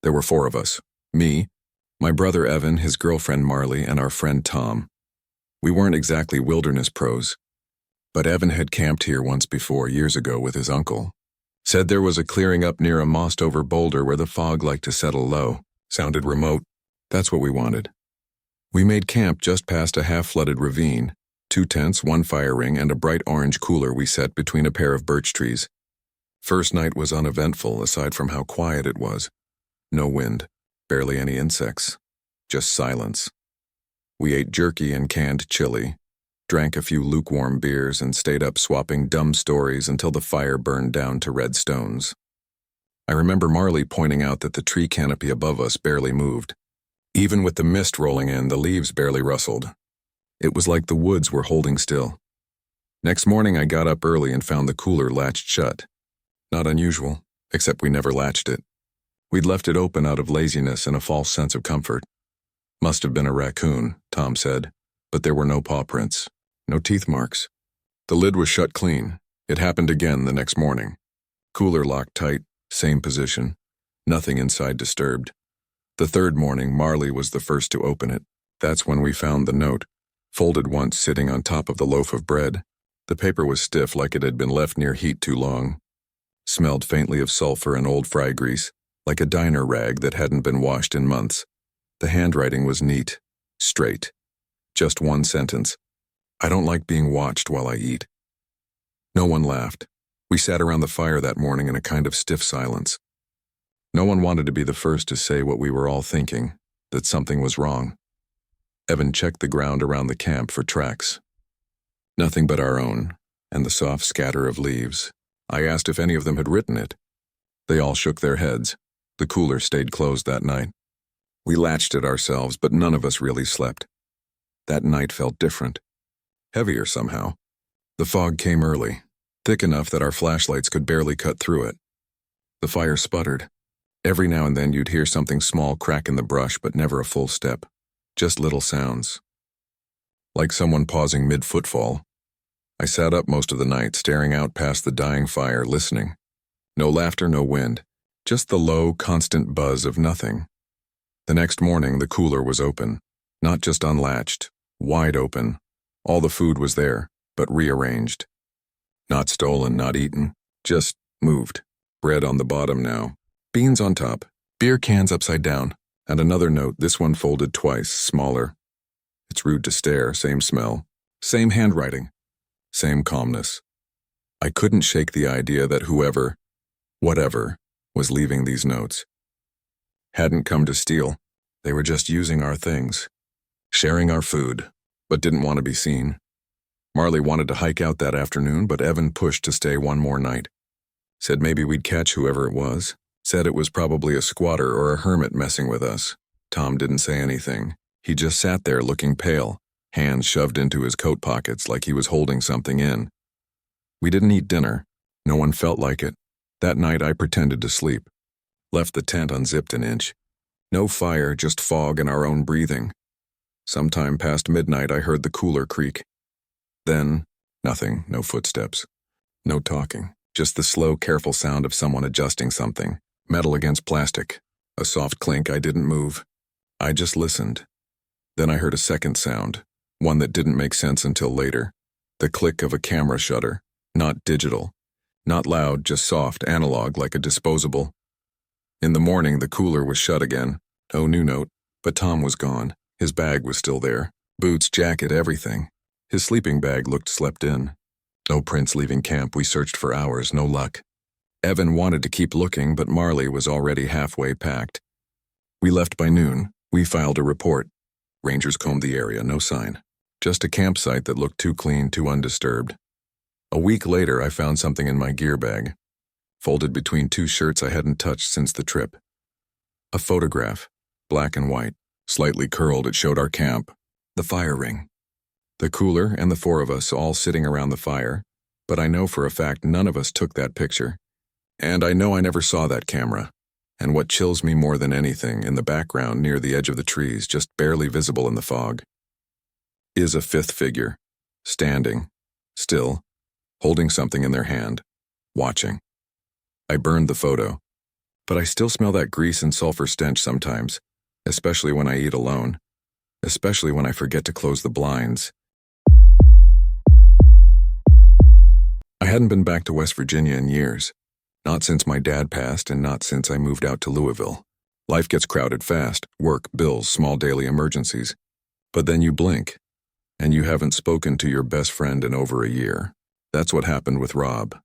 There were 4 of us. Me, my brother Evan, his girlfriend Marley, and our friend Tom. We weren't exactly wilderness pros, but Evan had camped here once before, years ago, with his uncle. Said there was a clearing up near a mossed-over boulder where the fog liked to settle low. Sounded remote. That's what we wanted. We made camp just past a half-flooded ravine. 2 tents, 1 fire ring, and a bright orange cooler we set between a pair of birch trees. First night was uneventful, aside from how quiet it was. No wind, barely any insects, just silence. We ate jerky and canned chili, drank a few lukewarm beers, and stayed up swapping dumb stories until the fire burned down to red stones. I remember Marley pointing out that the tree canopy above us barely moved. Even with the mist rolling in, the leaves barely rustled. It was like the woods were holding still. Next morning, I got up early and found the cooler latched shut. Not unusual, except we never latched it. We'd left it open out of laziness and a false sense of comfort. Must have been a raccoon, Tom said, but there were no paw prints, no teeth marks. The lid was shut clean. It happened again the next morning. Cooler locked tight, same position. Nothing inside disturbed. The third morning, Marley was the first to open it. That's when we found the note, folded once sitting on top of the loaf of bread. The paper was stiff like it had been left near heat too long. Smelled faintly of sulfur and old fry grease, like a diner rag that hadn't been washed in months. The handwriting was neat, straight. Just one sentence. I don't like being watched while I eat. No one laughed. We sat around the fire that morning in a kind of stiff silence. No one wanted to be the first to say what we were all thinking, that something was wrong. Evan checked the ground around the camp for tracks. Nothing but our own, and the soft scatter of leaves. I asked if any of them had written it. They all shook their heads. The cooler stayed closed that night. We latched it ourselves, but none of us really slept. That night felt different. Heavier somehow. The fog came early, thick enough that our flashlights could barely cut through it. The fire sputtered. Every now and then you'd hear something small crack in the brush, but never a full step. Just little sounds. Like someone pausing mid-footfall. I sat up most of the night, staring out past the dying fire, listening. No laughter, no wind. Just the low, constant buzz of nothing. The next morning, the cooler was open. Not just unlatched, wide open. All the food was there, but rearranged. Not stolen, not eaten, just moved. Bread on the bottom now. Beans on top. Beer cans upside down. And another note, this one folded twice, smaller. It's rude to stare, same smell. Same handwriting. Same calmness. I couldn't shake the idea that whoever, whatever, was leaving these notes. Hadn't come to steal. They were just using our things. Sharing our food, but didn't want to be seen. Marley wanted to hike out that afternoon, but Evan pushed to stay one more night. Said maybe we'd catch whoever it was. Said it was probably a squatter or a hermit messing with us. Tom didn't say anything. He just sat there looking pale, hands shoved into his coat pockets like he was holding something in. We didn't eat dinner. No one felt like it. That night I pretended to sleep. Left the tent unzipped an inch. No fire, just fog and our own breathing. Sometime past midnight I heard the cooler creak. Then, nothing, no footsteps. No talking, just the slow, careful sound of someone adjusting something. Metal against plastic. A soft clink. I didn't move. I just listened. Then I heard a second sound, one that didn't make sense until later. The click of a camera shutter. Not digital. Not loud, just soft, analog like a disposable. In the morning, the cooler was shut again. No new note, but Tom was gone. His bag was still there. Boots, jacket, everything. His sleeping bag looked slept in. No prints leaving camp. We searched for hours, no luck. Evan wanted to keep looking, but Marley was already halfway packed. We left by noon. We filed a report. Rangers combed the area, no sign. Just a campsite that looked too clean, too undisturbed. A week later, I found something in my gear bag, folded between two shirts I hadn't touched since the trip. A photograph, black and white, slightly curled. It showed our camp, the fire ring. The cooler and the four of us all sitting around the fire, but I know for a fact none of us took that picture. And I know I never saw that camera. And what chills me more than anything, in the background near the edge of the trees, just barely visible in the fog, is a fifth figure, standing, still, holding something in their hand, watching. I burned the photo, but I still smell that grease and sulfur stench sometimes, especially when I eat alone, especially when I forget to close the blinds. I hadn't been back to West Virginia in years. Not since my dad passed and not since I moved out to Louisville. Life gets crowded fast, work, bills, small daily emergencies. But then you blink, and you haven't spoken to your best friend in over a year. That's what happened with Rob.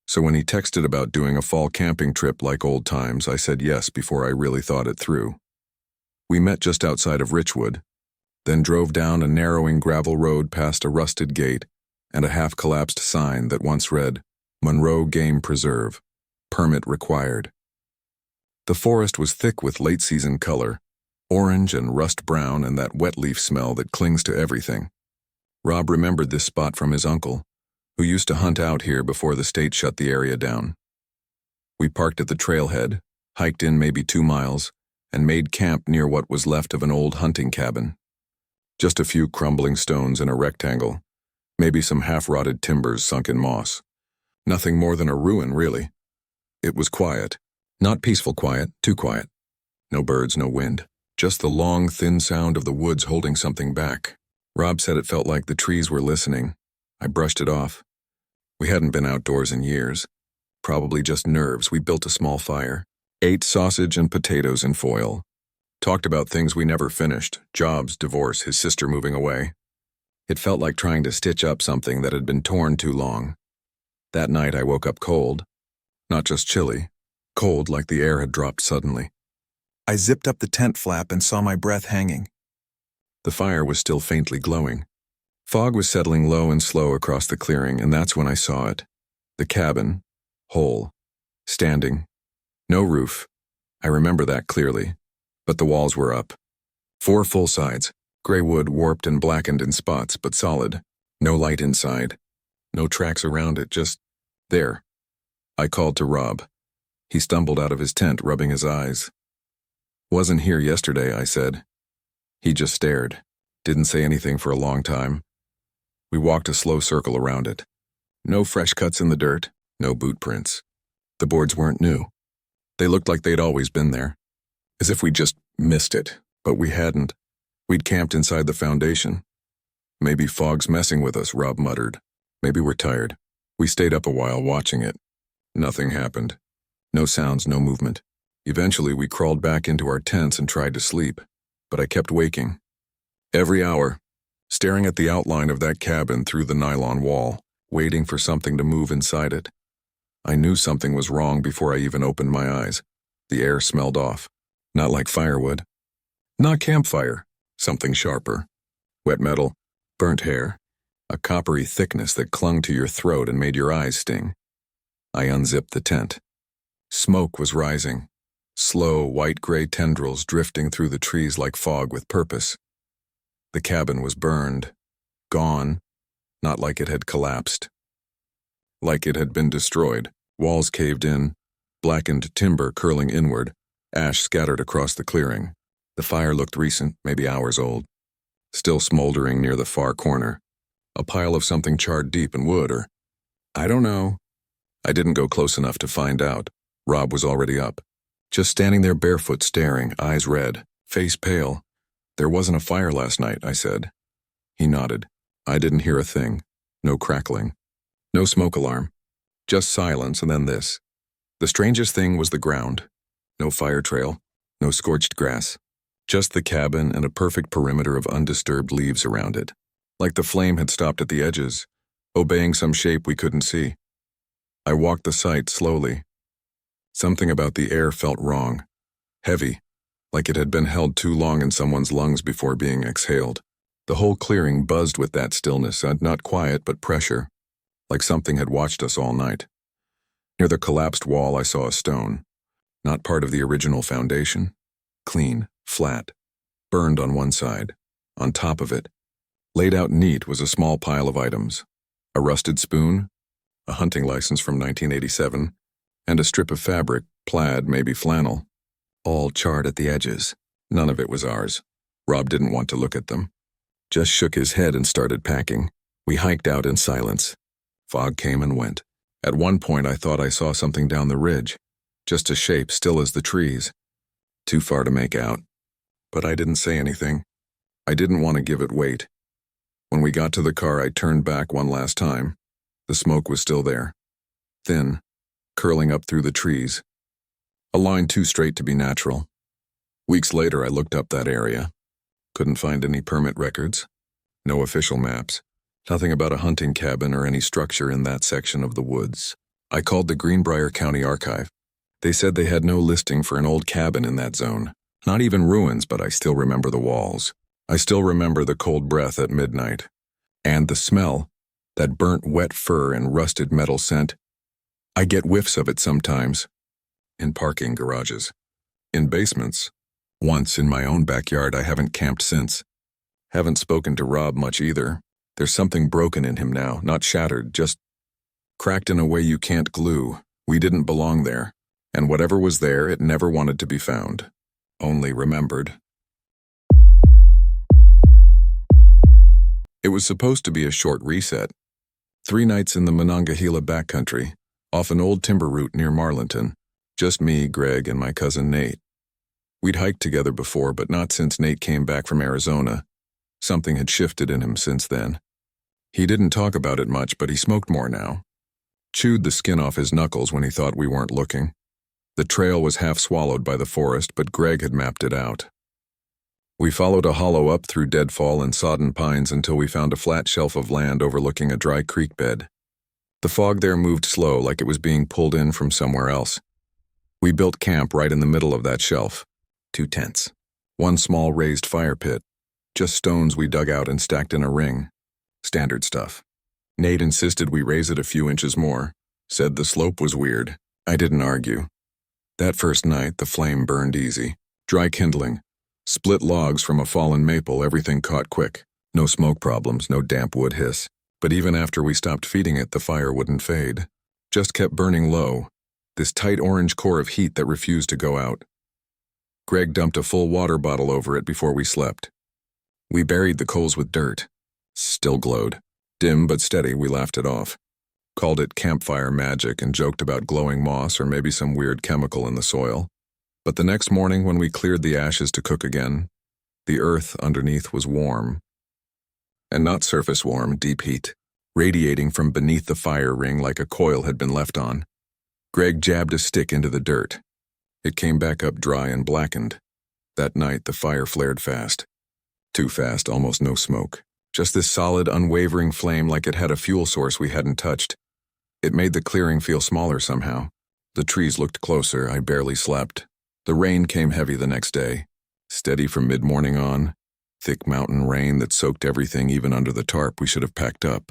So when he texted about doing a fall camping trip like old times, I said yes before I really thought it through. We met just outside of Richwood, then drove down a narrowing gravel road past a rusted gate and a half-collapsed sign that once read, Monroe Game Preserve. Permit required. The forest was thick with late-season color, orange and rust brown and that wet leaf smell that clings to everything. Rob remembered this spot from his uncle, who used to hunt out here before the state shut the area down. We parked at the trailhead, hiked in maybe 2 miles, and made camp near what was left of an old hunting cabin. Just a few crumbling stones in a rectangle, maybe some half-rotted timbers sunk in moss. Nothing more than a ruin, really. It was quiet. Not peaceful quiet, too quiet. No birds, no wind. Just the long, thin sound of the woods holding something back. Rob said it felt like the trees were listening. I brushed it off. We hadn't been outdoors in years. Probably just nerves. We built a small fire. Ate sausage and potatoes in foil. Talked about things we never finished. Jobs, divorce, his sister moving away. It felt like trying to stitch up something that had been torn too long. That night I woke up cold. Not just chilly. Cold like the air had dropped suddenly. I zipped up the tent flap and saw my breath hanging. The fire was still faintly glowing. Fog was settling low and slow across the clearing, and that's when I saw it. The cabin, whole, standing. No roof. I remember that clearly. But the walls were up. 4 full sides. Gray wood warped and blackened in spots, but solid. No light inside. No tracks around it, just there. I called to Rob. He stumbled out of his tent, rubbing his eyes. Wasn't here yesterday, I said. He just stared. Didn't say anything for a long time. We walked a slow circle around it. No fresh cuts in the dirt, no boot prints. The boards weren't new. They looked like they'd always been there. As if we'd just missed it, but we hadn't. We'd camped inside the foundation. Maybe fog's messing with us, Rob muttered. Maybe we're tired. We stayed up a while watching it. Nothing happened. No sounds, no movement. Eventually we crawled back into our tents and tried to sleep, but I kept waking. Every hour, staring at the outline of that cabin through the nylon wall, waiting for something to move inside it. I knew something was wrong before I even opened my eyes. The air smelled off. Not like firewood. Not campfire. Something sharper. Wet metal, burnt hair, a coppery thickness that clung to your throat and made your eyes sting. I unzipped the tent. Smoke was rising. Slow, white-gray tendrils drifting through the trees like fog with purpose. The cabin was burned. Gone. Not like it had collapsed. Like it had been destroyed. Walls caved in. Blackened timber curling inward. Ash scattered across the clearing. The fire looked recent, maybe hours old. Still smoldering near the far corner. A pile of something charred deep in wood, or I don't know. I didn't go close enough to find out. Rob was already up. Just standing there barefoot staring, eyes red, face pale. There wasn't a fire last night, I said. He nodded. I didn't hear a thing. No crackling. No smoke alarm. Just silence and then this. The strangest thing was the ground. No fire trail. No scorched grass. Just the cabin and a perfect perimeter of undisturbed leaves around it. Like the flame had stopped at the edges, obeying some shape we couldn't see. I walked the site slowly. Something about the air felt wrong. Heavy, like it had been held too long in someone's lungs before being exhaled. The whole clearing buzzed with that stillness, not quiet but pressure, like something had watched us all night. Near the collapsed wall I saw a stone, not part of the original foundation. Clean, flat, burned on one side. On top of it, laid out neat, was a small pile of items. A rusted spoon, a hunting license from 1987, and a strip of fabric, plaid, maybe flannel. All charred at the edges. None of it was ours. Rob didn't want to look at them. Just shook his head and started packing. We hiked out in silence. Fog came and went. At one point I thought I saw something down the ridge. Just a shape still as the trees. Too far to make out. But I didn't say anything. I didn't want to give it weight. When we got to the car, I turned back one last time. The smoke was still there. Thin, curling up through the trees. A line too straight to be natural. Weeks later, I looked up that area. Couldn't find any permit records. No official maps. Nothing about a hunting cabin or any structure in that section of the woods. I called the Greenbrier County Archive. They said they had no listing for an old cabin in that zone. Not even ruins, but I still remember the walls. I still remember the cold breath at midnight. And the smell, that burnt wet fur and rusted metal scent. I get whiffs of it sometimes. In parking garages. In basements. Once in my own backyard. I haven't camped since. Haven't spoken to Rob much either. There's something broken in him now, not shattered, just Cracked in a way you can't glue. We didn't belong there. And whatever was there, it never wanted to be found. Only remembered. It was supposed to be a short reset. 3 nights in the Monongahela backcountry, off an old timber route near Marlinton. Just me, Greg, and my cousin Nate. We'd hiked together before, but not since Nate came back from Arizona. Something had shifted in him since then. He didn't talk about it much, but he smoked more now. Chewed the skin off his knuckles when he thought we weren't looking. The trail was half swallowed by the forest, but Greg had mapped it out. We followed a hollow up through deadfall and sodden pines until we found a flat shelf of land overlooking a dry creek bed. The fog there moved slow, like it was being pulled in from somewhere else. We built camp right in the middle of that shelf. 2 tents. 1 small raised fire pit. Just stones we dug out and stacked in a ring. Standard stuff. Nate insisted we raise it a few inches more. Said the slope was weird. I didn't argue. That first night, the flame burned easy. Dry kindling. Split logs from a fallen maple, everything caught quick. No smoke problems, no damp wood hiss. But even after we stopped feeding it, the fire wouldn't fade. Just kept burning low. This tight orange core of heat that refused to go out. Greg dumped a full water bottle over it before we slept. We buried the coals with dirt. Still glowed. Dim but steady, we laughed it off. Called it campfire magic and joked about glowing moss or maybe some weird chemical in the soil. But the next morning when we cleared the ashes to cook again, the earth underneath was warm. And not surface warm, deep heat, radiating from beneath the fire ring like a coil had been left on. Greg jabbed a stick into the dirt. It came back up dry and blackened. That night the fire flared fast. Too fast, almost no smoke. Just this solid, unwavering flame like it had a fuel source we hadn't touched. It made the clearing feel smaller somehow. The trees looked closer, I barely slept. The rain came heavy the next day. Steady from mid-morning on. Thick mountain rain that soaked everything even under the tarp we should have packed up.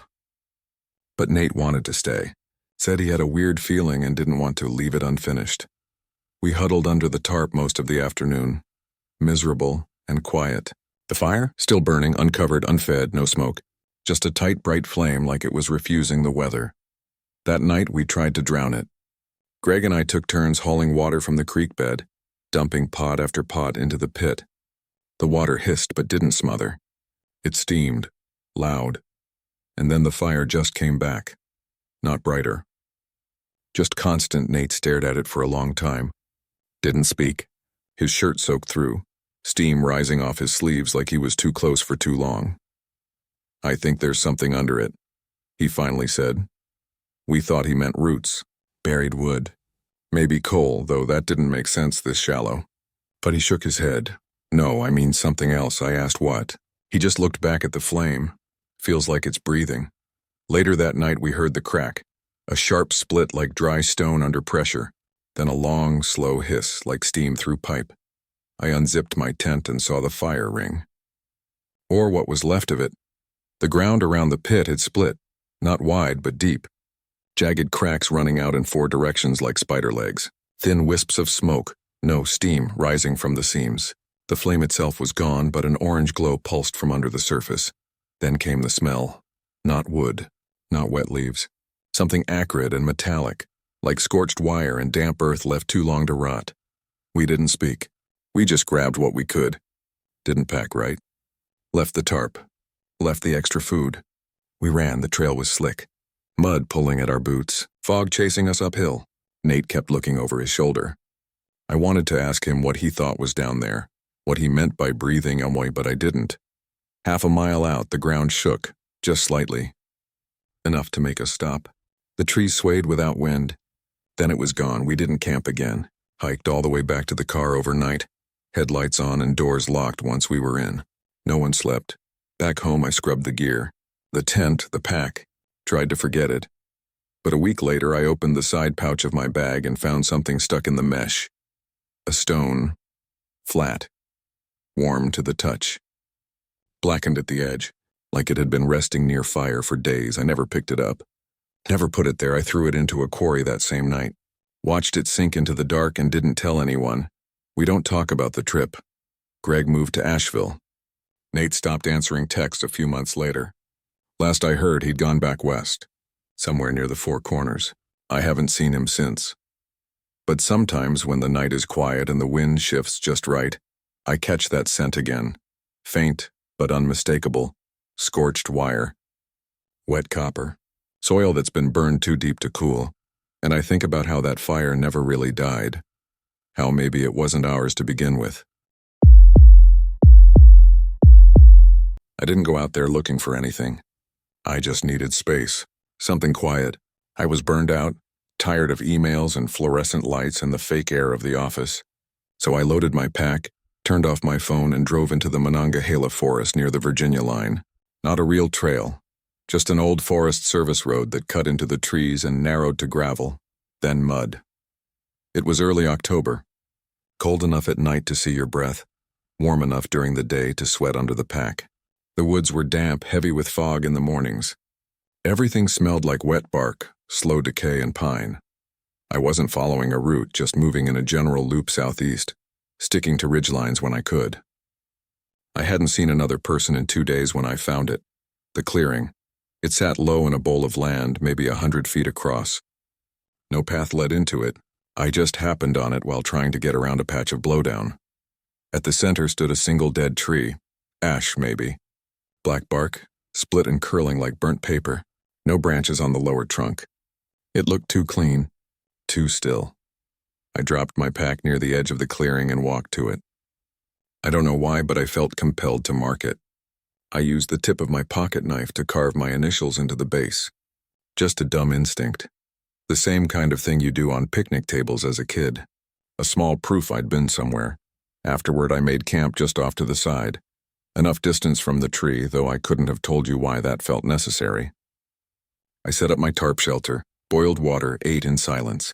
But Nate wanted to stay. Said he had a weird feeling and didn't want to leave it unfinished. We huddled under the tarp most of the afternoon. Miserable and quiet. The fire? Still burning, uncovered, unfed, no smoke. Just a tight, bright flame like it was refusing the weather. That night we tried to drown it. Greg and I took turns hauling water from the creek bed, dumping pot after pot into the pit. The water hissed but didn't smother. It steamed, loud. And then the fire just came back. Not brighter. Just constant. Nate stared at it for a long time. Didn't speak. His shirt soaked through, steam rising off his sleeves like he was too close for too long. I think there's something under it, he finally said. We thought he meant roots, buried wood. Maybe coal, though that didn't make sense this shallow. But he shook his head. No, I mean something else. I asked what. He just looked back at the flame. Feels like it's breathing. Later that night we heard the crack. A sharp split like dry stone under pressure. Then a long, slow hiss like steam through pipe. I unzipped my tent and saw the fire ring. Or what was left of it. The ground around the pit had split. Not wide, but deep. Jagged cracks running out in 4 directions like spider legs. Thin wisps of smoke. No steam rising from the seams. The flame itself was gone, but an orange glow pulsed from under the surface. Then came the smell. Not wood. Not wet leaves. Something acrid and metallic, like scorched wire and damp earth left too long to rot. We didn't speak. We just grabbed what we could. Didn't pack right. Left the tarp. Left the extra food. We ran. The trail was slick. Mud pulling at our boots. Fog chasing us uphill. Nate kept looking over his shoulder. I wanted to ask him what he thought was down there, what he meant by breathing Elmoy, but I didn't. Half a mile out, the ground shook, just slightly. Enough to make us stop. The trees swayed without wind. Then it was gone. We didn't camp again. Hiked all the way back to the car overnight. Headlights on and doors locked once we were in. No one slept. Back home I scrubbed the gear. The tent, the pack. Tried to forget it. But a week later I opened the side pouch of my bag and found something stuck in the mesh. A stone. Flat. Warm to the touch. Blackened at the edge, like it had been resting near fire for days. I never picked it up. Never put it there. I threw it into a quarry that same night. Watched it sink into the dark and didn't tell anyone. We don't talk about the trip. Greg moved to Asheville. Nate stopped answering texts a few months later. Last I heard, he'd gone back west. somewhere near the Four Corners. I haven't seen him since. But sometimes when the night is quiet and the wind shifts just right, I catch that scent again. Faint, but unmistakable. Scorched wire. Wet copper. Soil that's been burned too deep to cool. And I think about how that fire never really died. How maybe it wasn't ours to begin with. I didn't go out there looking for anything. I just needed space. Something quiet. I was burned out, tired of emails and fluorescent lights and the fake air of the office. So I loaded my pack, turned off my phone, and drove into the Monongahela forest near the Virginia line. Not a real trail. Just an old Forest Service road that cut into the trees and narrowed to gravel, then mud. It was early October. Cold enough at night to see your breath, warm enough during the day to sweat under the pack. The woods were damp, heavy with fog in the mornings. Everything smelled like wet bark, slow decay, and pine. I wasn't following a route, just moving in a general loop southeast, sticking to ridgelines when I could. I hadn't seen another person in 2 days when I found it. The clearing. It sat low in a bowl of land, maybe 100 feet across. No path led into it. I just happened on it while trying to get around a patch of blowdown. At the center stood a single dead tree. Ash, maybe. Black bark, split and curling like burnt paper. No branches on the lower trunk. It looked too clean, too still. I dropped my pack near the edge of the clearing and walked to it. I don't know why, but I felt compelled to mark it. I used the tip of my pocket knife to carve my initials into the base. Just a dumb instinct. The same kind of thing you do on picnic tables as a kid. A small proof I'd been somewhere. Afterward, I made camp just off to the side. Enough distance from the tree, though I couldn't have told you why that felt necessary. I set up my tarp shelter, boiled water, ate in silence.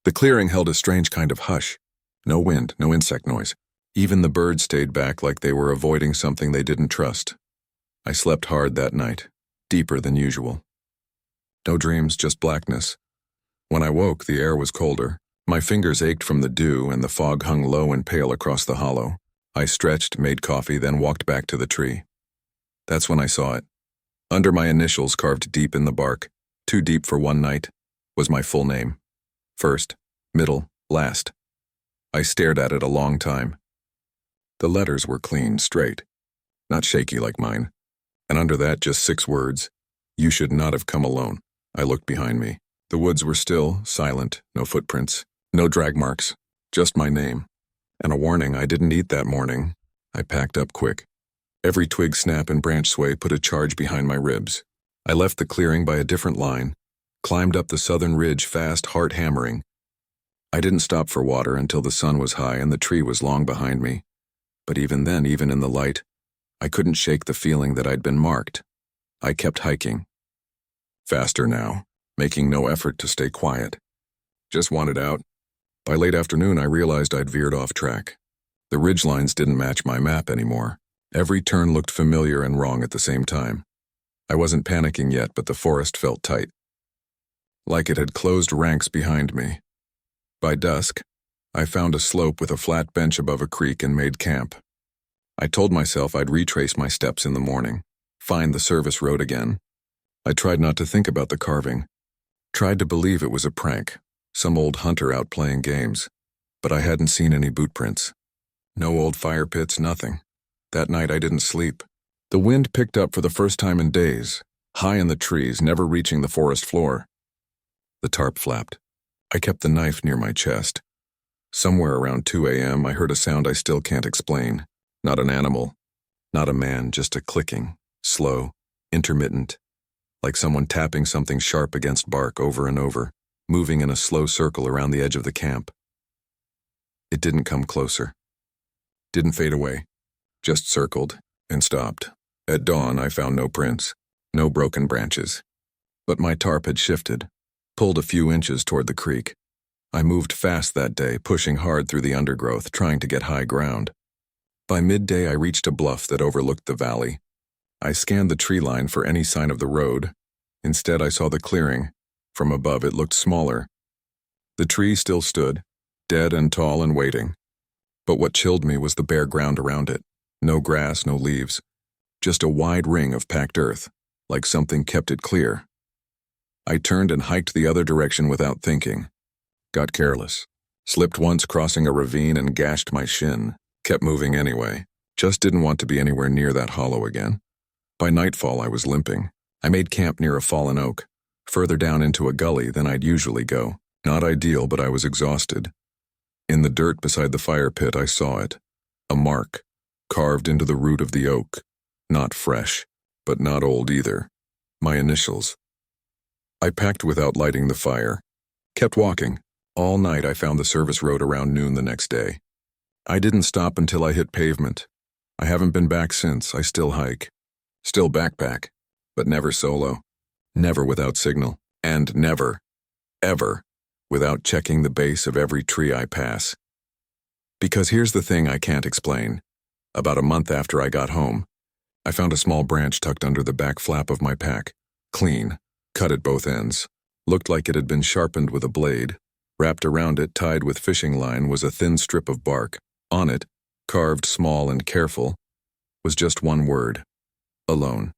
The clearing held a strange kind of hush. No wind, no insect noise. Even the birds stayed back like they were avoiding something they didn't trust. I slept hard that night, deeper than usual. No dreams, just blackness. When I woke, the air was colder. My fingers ached from the dew, and the fog hung low and pale across the hollow. I stretched, made coffee, then walked back to the tree. That's when I saw it. Under my initials carved deep in the bark, too deep for one night, was my full name. First, middle, last. I stared at it a long time. The letters were clean, straight, not shaky like mine. And under that, just 6 words. You should not have come alone. I looked behind me. The woods were still, silent, no footprints, no drag marks, just my name. And a warning I didn't eat that morning. I packed up quick. Every twig snap and branch sway put a charge behind my ribs. I left the clearing by a different line, climbed up the southern ridge fast, heart hammering. I didn't stop for water until the sun was high and the tree was long behind me. But even then, even in the light, I couldn't shake the feeling that I'd been marked. I kept hiking. Faster now, making no effort to stay quiet. Just wanted out. By late afternoon, I realized I'd veered off track. The ridgelines didn't match my map anymore. Every turn looked familiar and wrong at the same time. I wasn't panicking yet, but the forest felt tight. Like it had closed ranks behind me. By dusk, I found a slope with a flat bench above a creek and made camp. I told myself I'd retrace my steps in the morning, find the service road again. I tried not to think about the carving. Tried to believe it was a prank, some old hunter out playing games. But I hadn't seen any boot prints. No old fire pits, nothing. That night I didn't sleep. The wind picked up for the first time in days, high in the trees, never reaching the forest floor. The tarp flapped. I kept the knife near my chest. Somewhere around 2 a.m. I heard a sound I still can't explain. Not an animal, not a man, just a clicking, slow, intermittent, like someone tapping something sharp against bark over and over, moving in a slow circle around the edge of the camp. It didn't come closer. Didn't fade away. Just circled and stopped. At dawn, I found no prints, no broken branches. But my tarp had shifted, pulled a few inches toward the creek. I moved fast that day, pushing hard through the undergrowth, trying to get high ground. By midday, I reached a bluff that overlooked the valley. I scanned the tree line for any sign of the road. Instead, I saw the clearing. From above, it looked smaller. The tree still stood, dead and tall and waiting. But what chilled me was the bare ground around it. No grass, no leaves. Just a wide ring of packed earth, like something kept it clear. I turned and hiked the other direction without thinking. Got careless. Slipped once crossing a ravine and gashed my shin. Kept moving anyway. Just didn't want to be anywhere near that hollow again. By nightfall, I was limping. I made camp near a fallen oak, further down into a gully than I'd usually go. Not ideal, but I was exhausted. In the dirt beside the fire pit, I saw it. A mark, carved into the root of the oak. Not fresh, but not old either. My initials. I packed without lighting the fire. Kept walking. All night I found the service road around noon the next day. I didn't stop until I hit pavement. I haven't been back since. I still hike. Still backpack, but never solo. Never without signal. And never, ever, without checking the base of every tree I pass. Because here's the thing I can't explain. About a month after I got home, I found a small branch tucked under the back flap of my pack. Clean, cut at both ends. Looked like it had been sharpened with a blade. Wrapped around it, tied with fishing line, was a thin strip of bark. On it, carved small and careful, was just one word. Alone.